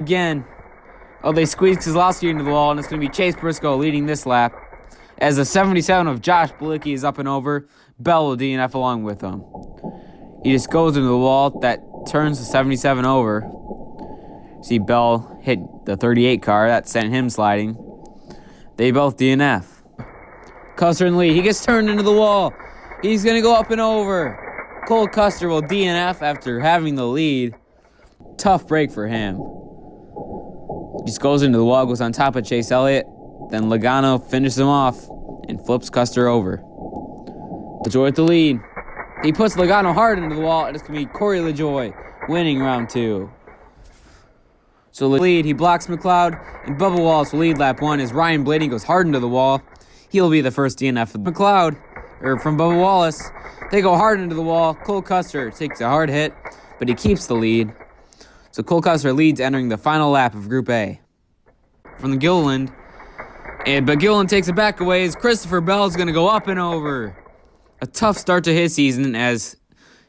Again. Oh, they squeezed Kozlowski into the wall, and it's going to be Chase Briscoe leading this lap. As the 77 of Josh Bilicki is up and over, Bell will DNF along with him. He just goes into the wall. That turns the 77 over. See Bell hit the 38 car. That sent him sliding. They both DNF. Custer in the lead. He gets turned into the wall. He's going to go up and over. Cole Custer will DNF after having the lead. Tough break for him. Just goes into the wall, goes on top of Chase Elliott. Then Logano finishes him off and flips Custer over. LaJoy with the lead. He puts Logano hard into the wall, and it's going to be Corey LaJoy winning round 2. So the lead, he blocks McLeod, and Bubba Wallace will lead lap 1 as Ryan Blaney goes hard into the wall. He'll be the first DNF of McLeod, or from Bubba Wallace. They go hard into the wall. Cole Custer takes a hard hit, but he keeps the lead. So Cole Custer leads entering the final lap of Group A. From the Gilliland, but Gilliland takes it back away as Christopher Bell is going to go up and over. A tough start to his season as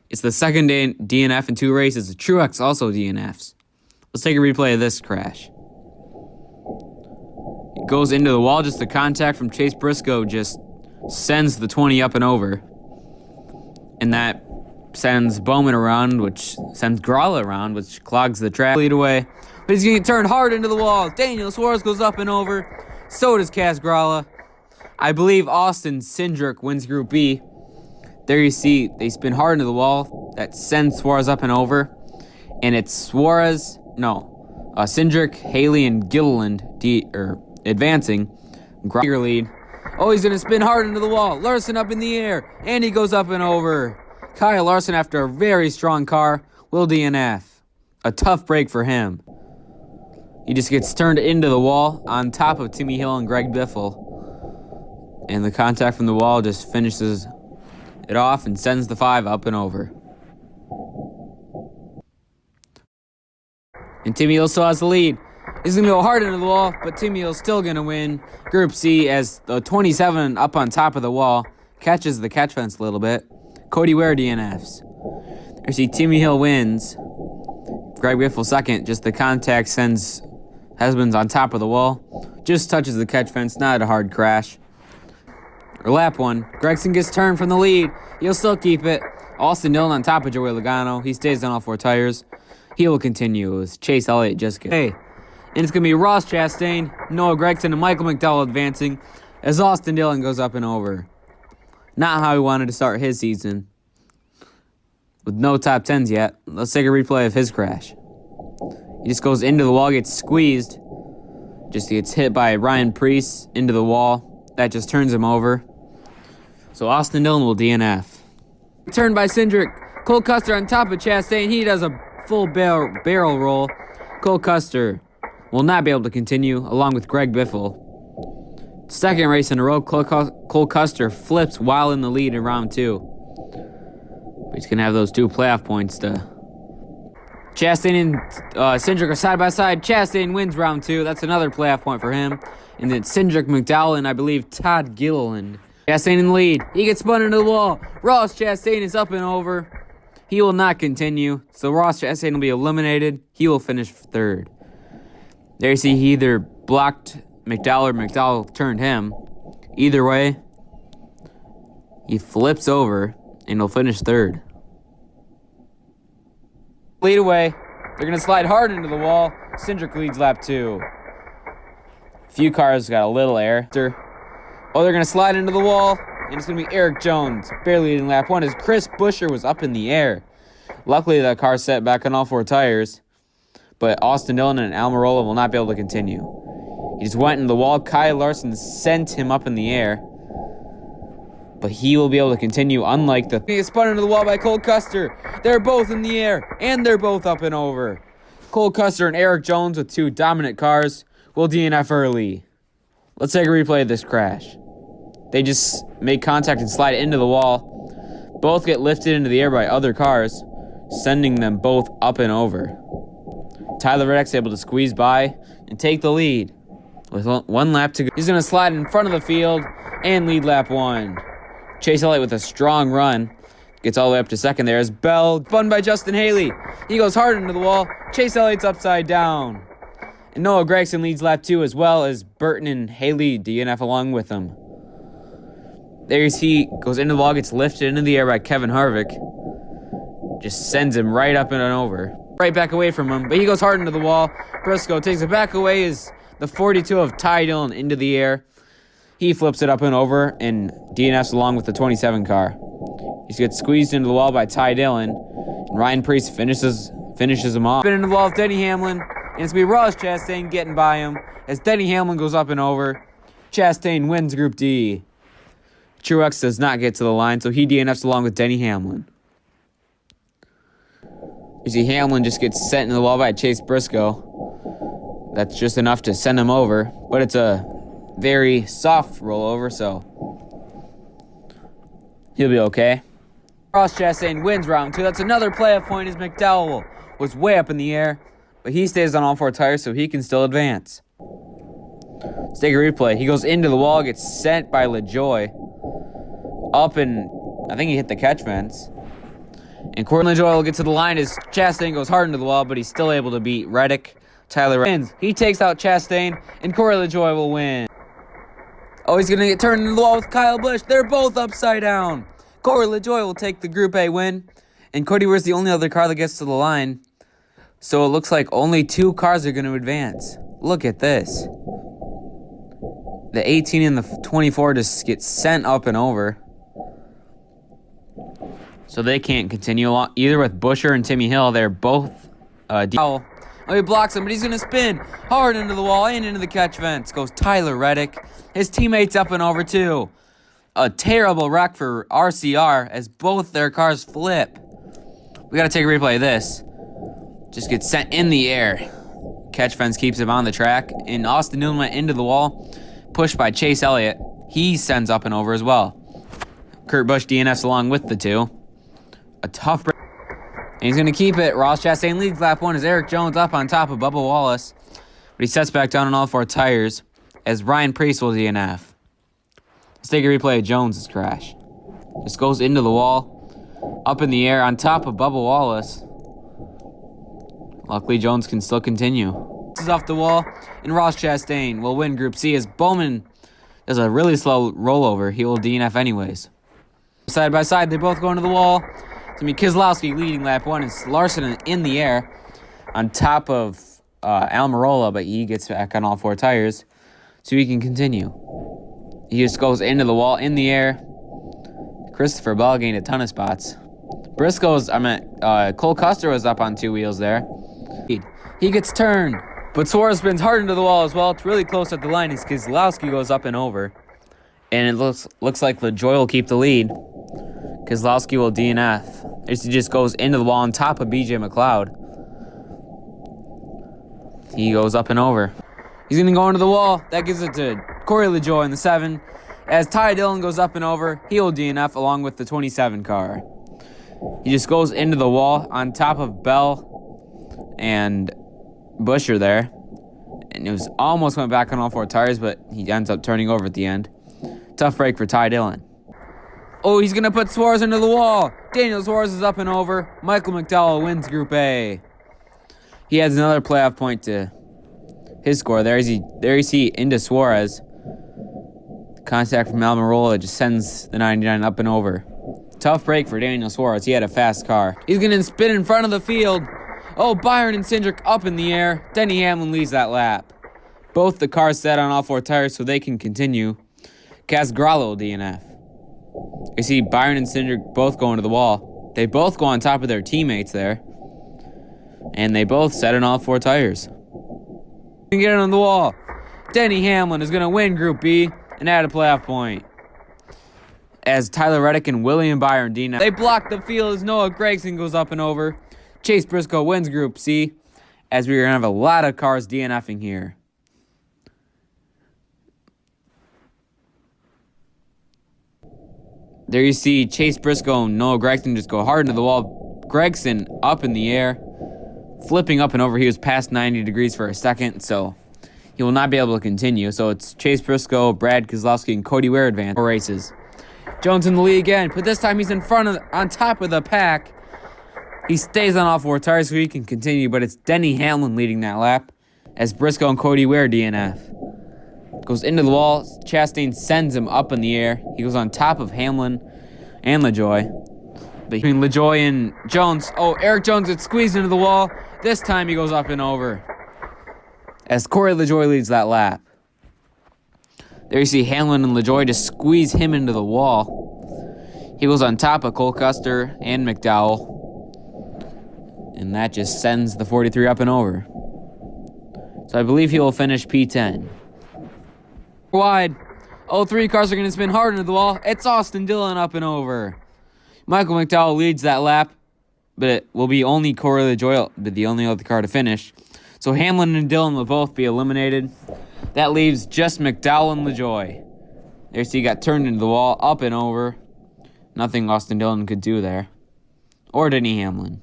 it's the second day DNF in 2 races. Truex also DNFs. Let's take a replay of this crash. It goes into the wall. Just the contact from Chase Briscoe just sends the 20 up and over. And that sends Bowman around, which sends Gralla around, which clogs the track. Lead away. But he's going to get turned hard into the wall. Daniel Suarez goes up and over. So does Cass Gralla. I believe Austin Cindric wins Group B. There you see, they spin hard into the wall. That sends Suarez up and over. And it's Cindric, Haley, and Gilliland advancing. Gralla lead. Oh, he's going to spin hard into the wall. Larson up in the air. And he goes up and over. Kyle Larson, after a very strong car, will DNF. A tough break for him. He just gets turned into the wall on top of Timmy Hill and Greg Biffle. And the contact from the wall just finishes it off and sends the 5 up and over. And Timmy Hill still has the lead. He's going to go hard into the wall, but Timmy Hill's still going to win Group C as the 27 up on top of the wall catches the catch fence a little bit. Cody Ware DNFs. You see Timmy Hill wins. Greg Biffle second. Just the contact sends Hesbins on top of the wall. Just touches the catch fence. Not a hard crash. Or lap 1. Gregson gets turned from the lead. He'll still keep it. Austin Dillon on top of Joey Logano. He stays on all 4 tires. He will continue as Chase Elliott just gets. Hey, and it's going to be Ross Chastain, Noah Gregson, and Michael McDowell advancing as Austin Dillon goes up and over. Not how he wanted to start his season. With no top 10s yet. Let's take a replay of his crash. He just goes into the wall, gets squeezed. Just gets hit by Ryan Preece into the wall. That just turns him over. So Austin Dillon will DNF. Turned by Cindric. Cole Custer on top of Chastain. He does a full barrel roll. Cole Custer will not be able to continue, along with Greg Biffle. Second race in a row, Cole Custer flips while in the lead in round 2. He's going to have those 2 playoff points to... Chastain and Cindric are side by side. Chastain wins round 2. That's another playoff point for him. And then Cindric, McDowell, and I believe Todd Gilliland. Chastain in the lead. He gets spun into the wall. Ross Chastain is up and over. He will not continue. So Ross Chastain will be eliminated. He will finish 3rd. There you see he either blocked McDowell or McDowell turned him. Either way, he flips over and he'll finish 3rd. Lead away. They're going to slide hard into the wall. Cindric leads lap 2. Few cars got a little air. Oh, they're going to slide into the wall. And it's going to be Eric Jones barely leading lap 1 as Chris Buescher was up in the air. Luckily, that car set back on all 4 tires. But Austin Dillon and Almirola will not be able to continue. He just went into the wall. Kyle Larson sent him up in the air. But he will be able to continue, unlike the... He gets spun into the wall by Cole Custer. They're both in the air, and they're both up and over. Cole Custer and Eric Jones with 2 dominant cars will DNF early. Let's take a replay of this crash. They just make contact and slide into the wall. Both get lifted into the air by other cars, sending them both up and over. Tyler Reddick's able to squeeze by and take the lead. With 1 lap to go, he's going to slide in front of the field and lead lap 1. Chase Elliott with a strong run. Gets all the way up to 2nd there as Bell spun by Justin Haley. He goes hard into the wall. Chase Elliott's upside down. And Noah Gragson leads lap 2, as well as Burton and Haley DNF along with him. There you see, goes into the wall, gets lifted into the air by Kevin Harvick. Just sends him right up and over. Right back away from him, but he goes hard into the wall. Briscoe takes it back away as the 42 of Ty Dillon into the air. He flips it up and over and DNFs along with the 27 car. He gets squeezed into the wall by Ty Dillon. And Ryan Preece finishes him off. Spin into the wall with Denny Hamlin. And it's going to be Ross Chastain getting by him as Denny Hamlin goes up and over. Chastain wins Group D. Truex does not get to the line, so he DNFs along with Denny Hamlin. You see Hamlin just gets sent into the wall by Chase Briscoe. That's just enough to send him over, but it's a very soft rollover, so he'll be okay. Ross Chastain wins round 2. That's another playoff point as McDowell was way up in the air, but he stays on all 4 tires, so he can still advance. Let's take a replay. He goes into the wall, gets sent by LaJoy. Up and I think he hit the catch fence. And Corey LaJoy will get to the line as Chastain goes hard into the wall, but he's still able to beat Reddick. Tyler wins. He takes out Chastain, and Corey LaJoy will win. Oh, he's going to get turned into the wall with Kyle Busch. They're both upside down. Corey LaJoy will take the Group A win, and Cody Ware's the only other car that gets to the line. So it looks like only 2 cars are going to advance. Look at this. The 18 and the 24 just get sent up and over. So they can't continue along either with Buescher and Timmy Hill. They're both Oh, he blocks him, but he's going to spin hard into the wall and into the catch fence. Goes Tyler Reddick. His teammates up and over too. A terrible wreck for RCR as both their cars flip. We got to take a replay of this. Just gets sent in the air. Catch fence keeps him on the track. And Austin Newman went into the wall, pushed by Chase Elliott. He sends up and over as well. Kurt Busch DNFs along with the 2. A tough break. And he's going to keep it. Ross Chastain leads lap 1 as Eric Jones up on top of Bubba Wallace. But he sets back down on all 4 tires as Ryan Preece will DNF. Let's take a replay of Jones' crash. Just goes into the wall, up in the air on top of Bubba Wallace. Luckily, Jones can still continue. This is off the wall, and Ross Chastain will win Group C as Bowman does a really slow rollover. He will DNF anyways. Side by side, they both go into the wall. It's going to be Keselowski leading lap 1. It's Larson in the air on top of Almirola, but he gets back on all 4 tires so he can continue. He just goes into the wall in the air. Christopher Bell gained a ton of spots. Cole Custer was up on 2 wheels there. He gets turned, but Suarez spins hard into the wall as well. It's really close at the line as Keselowski goes up and over. And it looks like LaJoy will keep the lead. Keselowski will DNF. He just goes into the wall on top of BJ McLeod. He goes up and over. He's going to go into the wall. That gives it to Corey LaJoy in the 7. As Ty Dillon goes up and over, he will DNF along with the 27 car. He just goes into the wall on top of Bell and Buescher there. And it was almost went back on all 4 tires, but he ends up turning over at the end. Tough break for Ty Dillon. Oh, he's going to put Suarez into the wall. Daniel Suarez is up and over. Michael McDowell wins Group A. He adds another playoff point to his score. There you see into Suarez. Contact from Almirola just sends the 99 up and over. Tough break for Daniel Suarez. He had a fast car. He's going to spin in front of the field. Oh, Byron and Cindric up in the air. Denny Hamlin leads that lap. Both the cars set on all 4 tires so they can continue. Casgralo DNF. You see Byron and Cindric both go into the wall. They both go on top of their teammates there. And they both set on all 4 tires. Get it on the wall. Denny Hamlin is going to win Group B and add a playoff point. As Tyler Reddick and William Byron DNF. They block the field as Noah Gragson goes up and over. Chase Briscoe wins Group C as we're going to have a lot of cars DNFing here. There you see Chase Briscoe and Noah Gragson just go hard into the wall. Gragson up in the air, flipping up and over. He was past 90 degrees for a second, so he will not be able to continue. So it's Chase Briscoe, Brad Keselowski, and Cody Ware advance 4 races. Jones in the lead again, but this time he's on top of the pack. He stays on all 4 tires so he can continue, but it's Denny Hamlin leading that lap. as Briscoe and Cody Ware DNF. Goes into the wall. Chastain sends him up in the air. He goes on top of Hamlin and LaJoie. Between LaJoie and Jones. Oh, Eric Jones gets squeezed into the wall. This time he goes up and over as Corey LaJoie leads that lap. There you see Hamlin and LaJoie just squeeze him into the wall. He goes on top of Cole Custer and McDowell. And that just sends the 43 up and over. So I believe he will finish P10. Wide. All three cars are going to spin hard into the wall. It's Austin Dillon up and over. Michael McDowell leads that lap, but it will be only Corey LaJoie, the only other car to finish. So Hamlin and Dillon will both be eliminated. That leaves just McDowell and LaJoie. There, so he got turned into the wall, up and over. Nothing Austin Dillon could do there. Or Denny Hamlin.